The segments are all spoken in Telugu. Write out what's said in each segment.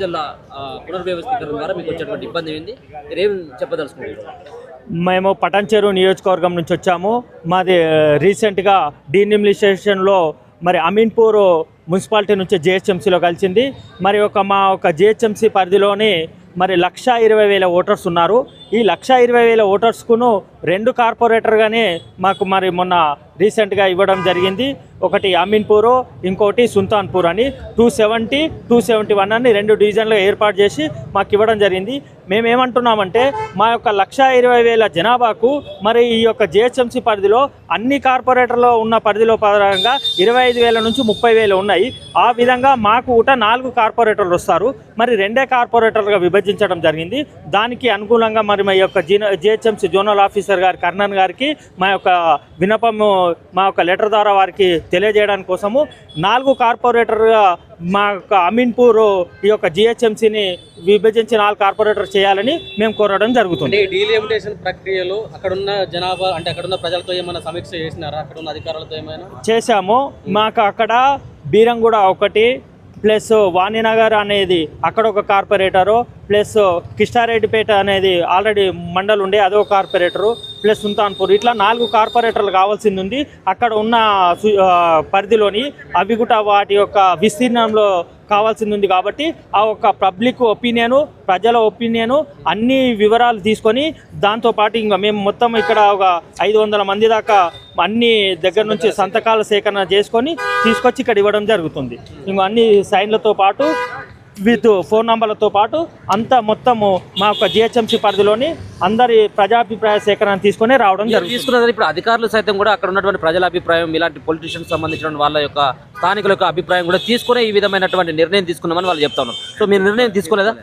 డివిజన్ల పునర్వ్యవస్థీకరణ ద్వారా మీకు వచ్చేటువంటి ఇబ్బంది ఏంది, మీరేం చెప్పదలుచుకుంటారు? మేము పటాన్చెరు నియోజకవర్గం నుంచి వచ్చాము. మాది రీసెంట్గా డీనిమిలిటేషన్లో మరి అమీన్పూర్ మున్సిపాలిటీ నుంచి జిహెచ్ఎంసీలో కలిసింది. మరి మా జిహెచ్ఎంసీ పరిధిలోని మరి 1,20,000 ఓటర్స్ ఉన్నారు. ఈ 1,20,000 ఓటర్స్కును 2 కార్పొరేటర్గానే మాకు మరి మొన్న రీసెంట్గా ఇవ్వడం జరిగింది. ఒకటి అమీన్పూర్, ఇంకోటి సుల్తాన్పూర్ అని 270, 271 అని 2 డివిజన్లు ఏర్పాటు చేసి మాకు ఇవ్వడం జరిగింది. మేమేమంటున్నామంటే మా యొక్క 1,20,000 జనాభాకు మరి ఈ యొక్క జిహెచ్ఎంసీ పరిధిలో అన్ని కార్పొరేటర్లో ఉన్న పరిధిలో పరంగా 25,000 నుంచి 30,000 ఉన్నాయి. ఆ విధంగా మాకు కూడా 4 కార్పొరేటర్లు వస్తారు. మరి 2 కార్పొరేటర్లుగా విభజించడం జరిగింది. దానికి అనుకూలంగా మరి మా యొక్క జిహెచ్ఎంసీ జోనల్ ఆఫీసర్ గారి కర్ణన్ గారికి మా యొక్క విన్నపము మా యొక్క లెటర్ ద్వారా వారికి తెలియజేయడానికి కోసము 4 కార్పొరేటర్గా మా యొక్క అమీన్పూర్ ఈ యొక్క జిహెచ్ఎంసీని విభజించి 4 కార్పొరేటర్ చేయాలని మేము కోరడం జరుగుతుంది. డీలిమిటేషన్ ప్రక్రియలో అక్కడున్న జనాభా అంటే అక్కడున్న ప్రజలతో ఏమైనా సమీక్ష చేసినారా? అక్కడున్న అధికారులతో ఏమైనా చేశాము. మాకు అక్కడ బీరంగూడ ఒకటి ప్లస్ వాణినగర్ అనేది అక్కడ ఒక కార్పొరేటరు, ప్లస్ కిష్టారెడ్డిపేట అనేది ఆల్రెడీ మండల్ ఉండే అదొక కార్పొరేటరు, ప్లస్ సుల్తాన్పూర్, ఇట్లా 4 కార్పొరేటర్లు కావాల్సింది ఉంది. అక్కడ ఉన్న పరిధిలోని అవి కూడా వాటి యొక్క విస్తీర్ణంలో కావాల్సింది ఉంది. కాబట్టి ఆ ఒక పబ్లిక్ ఒపీనియను, ప్రజల ఒపీనియను అన్ని వివరాలు తీసుకొని దాంతోపాటు ఇంకా మేము మొత్తం ఇక్కడ ఒక 500 మంది దాకా అన్ని దగ్గర నుంచి సంతకాల సేకరణ చేసుకొని తీసుకొచ్చి ఇక్కడ ఇవ్వడం జరుగుతుంది. ఇంకా అన్ని సైన్లతో పాటు విత్ ఫోన్ నంబర్లతో పాటు అంతా మొత్తము మా యొక్క జిహెచ్ఎంసీ పరిధిలోని అందరి ప్రజాభిప్రాయ సేకరణ తీసుకుని రావడం జరుగుతుంది. ఇప్పుడు అధికారులు సైతం కూడా అక్కడ ఉన్నటువంటి ప్రజల అభిప్రాయం, ఇలాంటి పొలిటీషియన్స్ సంబంధించిన వాళ్ళ యొక్క స్థానికుల యొక్క అభిప్రాయం కూడా తీసుకునే ఈ విధమైనటువంటి నిర్ణయం తీసుకున్నామని వాళ్ళు చెప్తా ఉన్నారు. సో మీరు నిర్ణయం తీసుకోలేదా?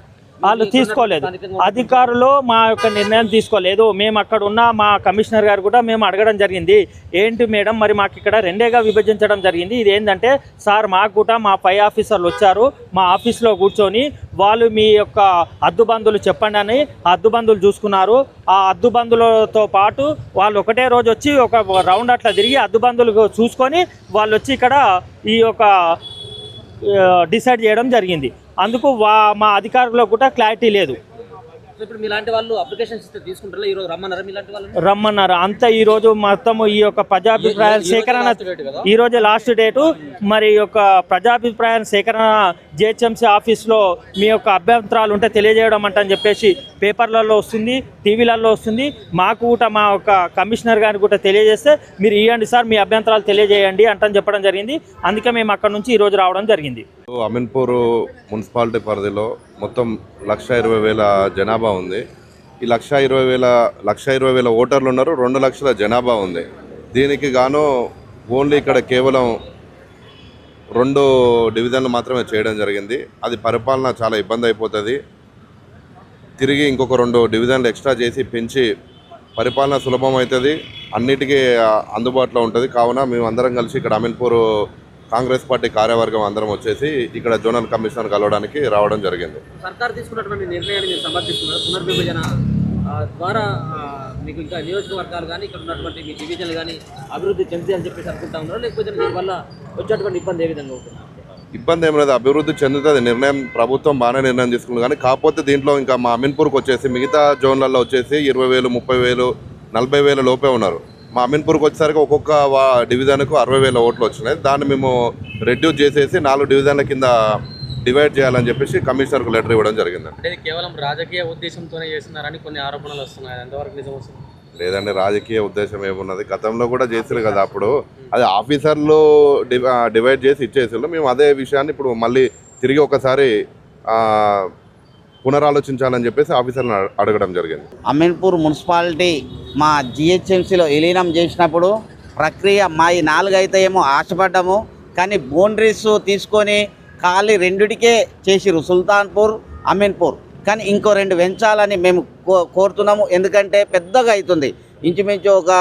వాళ్ళు తీసుకోలేదు, అధికారులు మా యొక్క నిర్ణయం తీసుకోలేదు. మేము అక్కడ ఉన్న మా కమిషనర్ గారు కూడా మేము అడగడం జరిగింది, ఏంటి మేడం మరి మాకు ఇక్కడ 2గా విభజించడం జరిగింది, ఇది ఏంటంటే సార్ మాకు కూడా మా పై ఆఫీసర్లు వచ్చారు, మా ఆఫీస్లో కూర్చొని వాళ్ళు మీ యొక్క హద్దుబందులు చెప్పండి అని హద్దుబందులు చూసుకున్నారు. ఆ హద్దుబందులతో పాటు వాళ్ళు ఒకటే రోజు వచ్చి ఒక రౌండ్ అట్లా తిరిగి హద్దుబందులు చూసుకొని వాళ్ళు వచ్చి ఇక్కడ ఈ యొక్క డిసైడ్ చేయడం జరిగింది. అందుకు మా అధికారులకు కూడా క్లారిటీ లేదు. ఇప్పుడు మీలాంటి వాళ్ళు అప్లికేషన్స్ ఇస్తే తీసుకుంటారా? ఈ రోజు రమ్మన్నారా మీలాంటి వాళ్ళు? రమ్మన్నారు అంతా. ఈ రోజు మొత్తం ఈ యొక్క ప్రజాభిప్రాయాల సేకరణ ఈ రోజు లాస్ట్ డేటు. మరి ఈ యొక్క ప్రజాభిప్రాయాల సేకరణ జిహెచ్ఎంసీ ఆఫీస్లో మీ యొక్క అభ్యంతరాలు ఉంటే తెలియజేయడం అంటని చెప్పేసి పేపర్లలో వస్తుంది, టీవీలలో వస్తుంది. మాకు కూడా మా యొక్క కమిషనర్ గారికి కూడా తెలియజేస్తే మీరు ఇవ్వండి సార్ మీ అభ్యంతరాలు తెలియజేయండి అంటని చెప్పడం జరిగింది. అందుకే మేము అక్కడ నుంచి ఈరోజు రావడం జరిగింది. అమీన్పూర్ మున్సిపాలిటీ పరిధిలో మొత్తం 1,20,000 జనాభా ఉంది. ఈ 1,20,000 ఓటర్లు ఉన్నారు, 2 లక్షల జనాభా ఉంది. దీనికి గాను ఓన్లీ ఇక్కడ కేవలం 2 డివిజన్లు మాత్రమే చేయడం జరిగింది. అది పరిపాలన చాలా ఇబ్బంది అయిపోతుంది. తిరిగి ఇంకొక 2 డివిజన్లు ఎక్స్ట్రా చేసి పెంచి పరిపాలన సులభం అవుతుంది, అన్నిటికీ అందుబాటులో ఉంటుంది. కావున మేము అందరం కలిసి ఇక్కడ అమీన్పూర్ కాంగ్రెస్ పార్టీ కార్యవర్గం అందరం వచ్చేసి ఇక్కడ జోనల్ కమిషనర్ కలవడానికి రావడం జరిగింది. సర్కార్ తీసుకున్నటువంటి నిర్ణయాన్ని మీరు సమర్థిస్తున్నారు. పునర్విభజన ద్వారా మీకు ఇంకా నియోజకవర్గాలు కానీ ఇక్కడ ఉన్నటువంటి మీ డివిజన్లు కానీ అభివృద్ధి చెంది అని చెప్పేసి అనుకుంటా ఉన్నారు, లేకపోతే దీనివల్ల వచ్చేటువంటి ఇబ్బంది ఏ విధంగా ఉంటుంది? ఇబ్బంది ఏం లేదు, అభివృద్ధి చెందుతుంది. నిర్ణయం ప్రభుత్వం బాగానే నిర్ణయం తీసుకుంది. కానీ కాకపోతే దీంట్లో ఇంకా మా అమీన్పూర్కి వచ్చేసి మిగతా జోన్లలో వచ్చేసి 20,000, 30,000, 40,000 లోపే ఉన్నారు. మా అమీన్పూర్కి వచ్చేసరికి ఒక్కొక్క డివిజన్కు 60,000 ఓట్లు వచ్చినాయి. దాన్ని మేము రెడ్యూస్ చేసేసి 4 డివిజన్ల కింద డివైడ్ చేయాలని చెప్పేసి కమిషనర్కు లెటర్ ఇవ్వడం జరిగింది. అంటే కేవలం రాజకీయ ఉద్దేశంతోనే చేస్తున్నారని కొన్ని ఆరోపణలు వస్తున్నాయి, ఎంతవరకు నిజం వస్తుంది? లేదండి, రాజకీయ ఉద్దేశం ఏమున్నది, గతంలో కూడా చేసారు కదా. అప్పుడు అది ఆఫీసర్లు డివైడ్ చేసి ఇచ్చేసారు. మేము అదే విషయాన్ని ఇప్పుడు మళ్ళీ తిరిగి ఒకసారి పునరాలోచించాలని చెప్పేసి ఆఫీసర్లను అడగడం జరిగింది. అమీన్పూర్ మున్సిపాలిటీ మా జిహెచ్ఎంసీలో విలీనం చేసినప్పుడు ప్రక్రియ మా ఈ 4 అయితే ఏమో ఆశపడ్డాము, కానీ బౌండరీస్ తీసుకొని ఖాళీ 2కే చేసిరు, సుల్తాన్పూర్, అమీన్పూర్. కానీ ఇంకో 2 పెంచాలని మేము కోరుతున్నాము. ఎందుకంటే పెద్దగా అవుతుంది, ఇంచుమించు ఒక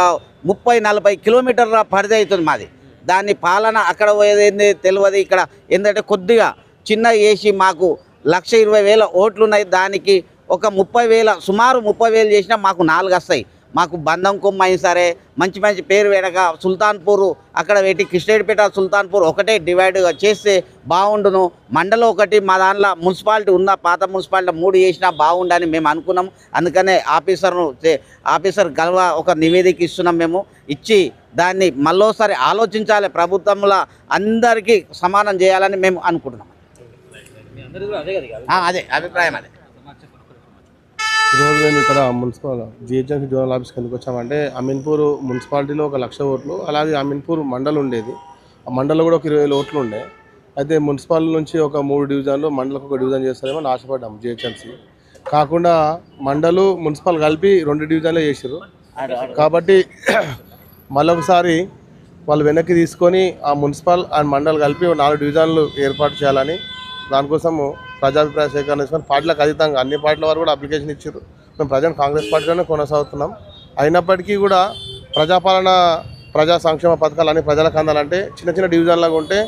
30-40 కిలోమీటర్ల పరిధి అవుతుంది మాది. దాని పాలన అక్కడ పోయేది తెలియదు. ఇక్కడ ఏంటంటే కొద్దిగా చిన్న వేసి మాకు 1,20,000 ఓట్లు ఉన్నాయి. దానికి ఒక 30,000 సుమారు 30,000 చేసినా మాకు 4 వస్తాయి. మాకు బంధం కొమ్మ అయిన సరే మంచి మంచి పేరు వేడక సుల్తాన్పూర్ అక్కడ పెట్టి కృష్ణేడిపేట సుల్తాన్పూర్ ఒకటే డివైడ్గా చేస్తే బాగుండును. మండలం ఒకటి మా దాంట్లో మున్సిపాలిటీ ఉందా, పాత మున్సిపాలిటీ 3 చేసినా బాగుండని మేము అనుకున్నాం. అందుకనే ఆఫీసర్ గల్వ ఒక నివేదిక ఇస్తున్నాం. మేము ఇచ్చి దాన్ని మళ్ళోసారి ఆలోచించాలి, ప్రభుత్వంలో అందరికీ సమానం చేయాలని మేము అనుకుంటున్నాం. మీ అందరూ కూడా అదే కదా అదే అభిప్రాయం అదే. ఈరోజు మేము ఇక్కడ మున్సిపల్ జిహెచ్ఎంసీ జోనల్ ఆఫీస్కి ఎందుకు వచ్చామంటే అమీన్పూర్ మున్సిపాలిటీలో 1,00,000 ఓట్లు, అలాగే అమీన్పూర్ మండలం ఉండేది. ఆ మండలంలో కూడా ఒక 20,000 ఓట్లు ఉండే. అయితే మున్సిపల్ నుంచి ఒక 3 డివిజన్లు, మండలకు ఒక డివిజన్ చేస్తారేమో అని ఆశపడ్డాం. జిహెచ్ఎంసీ కాకుండా మండలు మున్సిపల్ కలిపి 2 డివిజన్లే చేసారు. కాబట్టి మళ్ళొకసారి వాళ్ళు వెనక్కి తీసుకొని ఆ మున్సిపల్ అండ్ మండల్ కలిపి 4 డివిజన్లు ఏర్పాటు చేయాలని, దానికోసము ప్రజాభిప్రాయ సేకరణ చేసుకొని పార్టీలకు అతీతంగా అన్ని పార్టీల వారు కూడా అప్లికేషన్ ఇచ్చారు. మేము ప్రజెంట్ కాంగ్రెస్ పార్టీలోనే కొనసాగుతున్నాం. అయినప్పటికీ కూడా ప్రజాపాలన, ప్రజా సంక్షేమ పథకాలు అన్ని ప్రజలకు అందాలంటే చిన్న చిన్న డివిజన్లాగా ఉంటే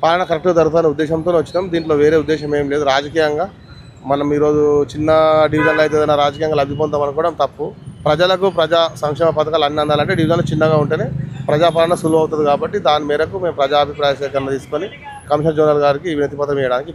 పాలన కరెక్ట్గా జరుగుతున్న ఉద్దేశంతో వచ్చినాం. దీంట్లో వేరే ఉద్దేశం ఏం లేదు. రాజకీయంగా మనం ఈరోజు చిన్న డివిజన్లో అయితే ఏదైనా రాజకీయంగా లబ్ధి పొందాం అనుకోవడం తప్పు. ప్రజలకు ప్రజా సంక్షేమ పథకాలు అన్ని అందాలంటే డివిజన్లు చిన్నగా ఉంటేనే ప్రజాపాలన సులువు అవుతుంది. కాబట్టి దాని మేరకు మేము ప్రజాభిప్రాయ సేకరణ తీసుకొని కమిషనర్ జనరల్ గారికి వినతి పత్రం ఇవ్వడానికి